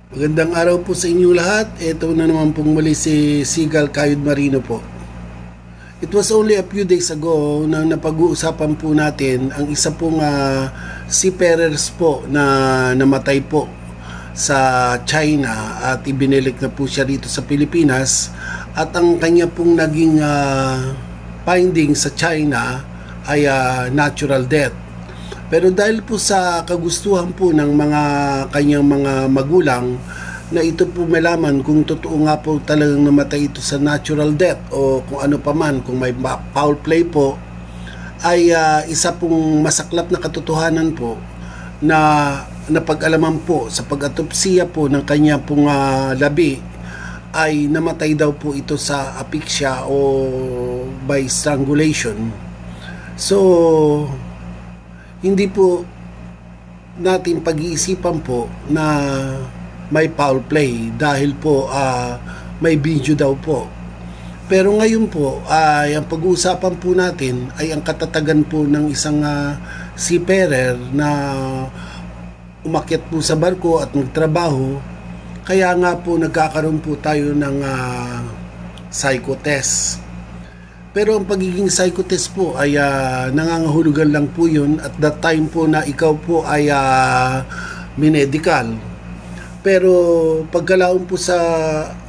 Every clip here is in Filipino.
Magandang araw po sa inyong lahat. Ito na naman pong muli si Sigal Kayod Marino po. It was only a few days ago na napag-uusapan po natin ang isa pong seafarers po na namatay po sa China at ibinilik na po siya rito sa Pilipinas, at ang kanya pong naging finding sa China ay natural death. Pero dahil po sa kagustuhan po ng mga kanyang mga magulang na ito po malaman kung totoo nga po talagang namatay ito sa natural death o kung ano pa man, kung may foul play po, ay isa pong masaklap na katotohanan po na napag-alaman po sa pag-atopsiya po ng kanya pong labi, ay namatay daw po ito sa asphyxia o by strangulation. So hindi po natin pag-iisipan po na may foul play dahil po may video daw po. Pero ngayon po ay ang pag-uusapan po natin ay ang katatagan po ng isang seafarer na umakyat po sa barko at magtrabaho. Kaya nga po nagkakaroon po tayo ng psychotest. Pero ang pagiging psychotest po ay nangangahulugan lang po yun at that time po na ikaw po ay minedical. Pero pagkalaon po sa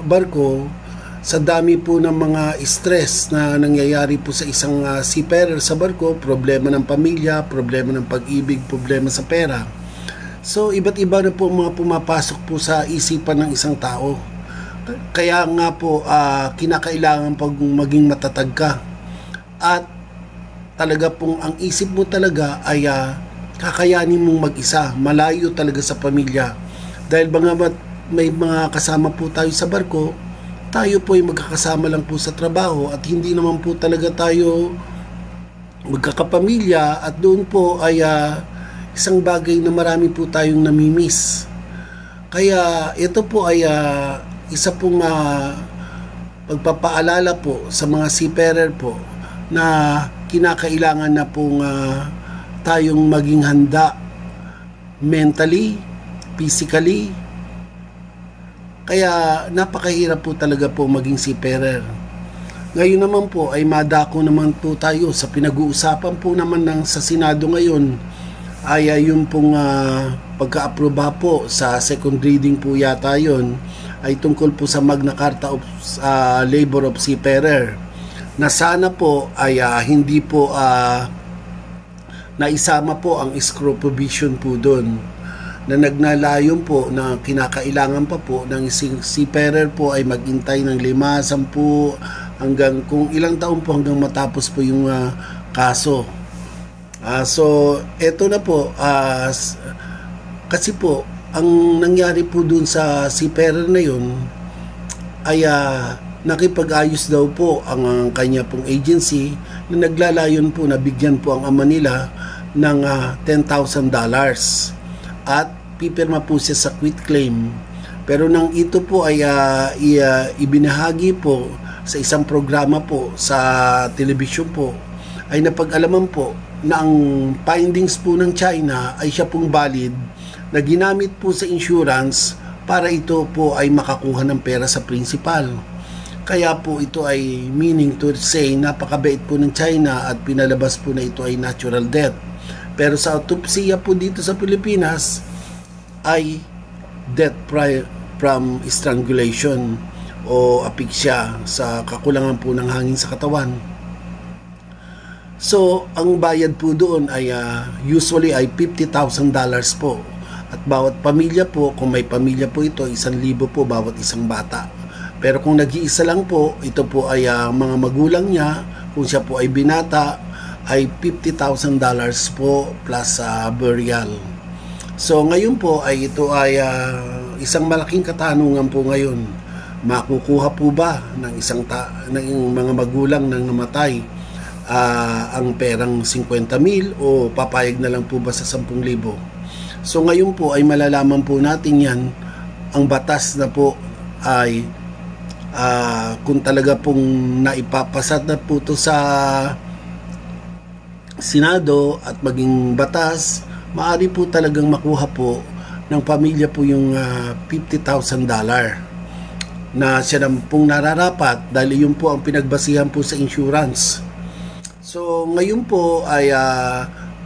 barko, sa dami po ng mga stress na nangyayari po sa isang seafarer sa barko, problema ng pamilya, problema ng pag-ibig, problema sa pera. So iba't iba na po mga pumapasok po sa isipan ng isang tao. Kaya nga po kinakailangan pag maging matatag ka at talaga pong ang isip mo talaga ay kakayanin mong mag-isa, malayo talaga sa pamilya. Dahil may mga kasama po tayo sa barko, tayo po ay magkakasama lang po sa trabaho at hindi naman po talaga tayo magkakapamilya, at doon po ay isang bagay na marami po tayong namimiss. Kaya ito po ay isa pong pagpapaalala po sa mga seafarer po na kinakailangan na pong tayong maging handa mentally, physically. Kaya napakahirap po talaga po maging seafarer. Ngayon naman po ay madako naman po tayo sa pinag-uusapan po naman sa Senado ngayon, ay yung pong pagka-aproba po sa second reading po yata yun, ay tungkol po sa Magna Carta of Labor of Seafarer, na sana po ay hindi po naisama po ang escrow provision po doon, na nagnalayon po na kinakailangan pa po ng seafarer po ay maghintay ng 5, 10 hanggang kung ilang taon po hanggang matapos po yung kaso. So eto na po, kasi po ang nangyari po dun sa seafarer na yun ay nakipag-ayos daw po ang kanya pong agency na naglalayon po na bigyan po ang ama nila ng $10,000 at pipirma po siya sa quit claim. Pero nang ito po ay ibinahagi po sa isang programa po sa television po, ay napag-alaman po na ang findings po ng China ay siya pong valid, na ginamit po sa insurance para ito po ay makakuha ng pera sa principal. Kaya po ito ay meaning to say napakabait po ng China at pinalabas po na ito ay natural death. Pero sa autopsya po dito sa Pilipinas ay death from strangulation o asphyxia sa kakulangan po ng hangin sa katawan. So ang bayad po doon ay usually ay $50,000 po. At bawat pamilya po, kung may pamilya po ito, 1,000 po bawat isang bata. Pero kung nag-iisa lang po, ito po ay mga magulang niya, kung siya po ay binata, ay $50,000 po plus burial. So ngayon po ay ito ay isang malaking katanungan po ngayon. Makukuha po ba ng ng mga magulang ng namatay ang perang 50,000 o papayag na lang po ba sa 10,000? So ngayon po ay malalaman po natin yan, ang batas na po ay kung talaga pong naipapasa na po ito sa Senado at maging batas, maaari po talagang makuha po ng pamilya po yung $50,000 na siya na pong nararapat dahil yun po ang pinagbasihan po sa insurance. So ngayon po ay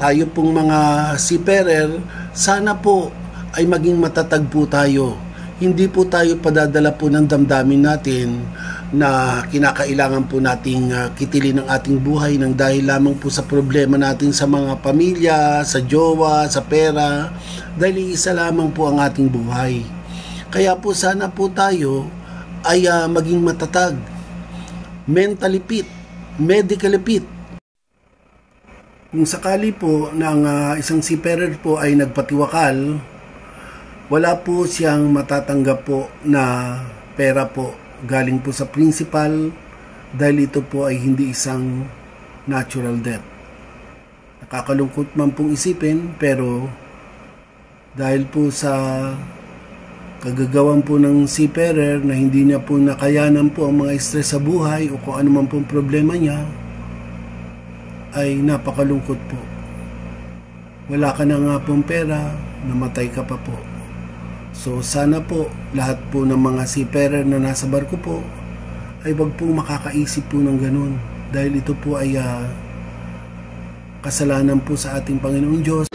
tayo pong mga seafarer, sana po ay maging matatag po tayo. Hindi po tayo padadala po ng damdamin natin na kinakailangan po nating kitilin ang ating buhay ng dahil lamang po sa problema natin sa mga pamilya, sa jowa, sa pera, dahil isa lamang po ang ating buhay. Kaya po sana po tayo ay maging matatag, mentally fit, medically fit. Kung sakali po ng isang seafarer po ay nagpatiwakal, wala po siyang matatanggap po na pera po galing po sa principal dahil ito po ay hindi isang natural death. Nakakalungkot man pong isipin, pero dahil po sa kagagawan po ng seafarer na hindi niya po nakayanan po ang mga stress sa buhay o kung ano man pong problema niya, ay napakalungkot po. Wala ka na nga pong pera, namatay ka pa po. So sana po lahat po ng mga seafarer na nasa barko po ay wag po makakaisip po ng ganun, dahil ito po ay kasalanan po sa ating Panginoong Diyos.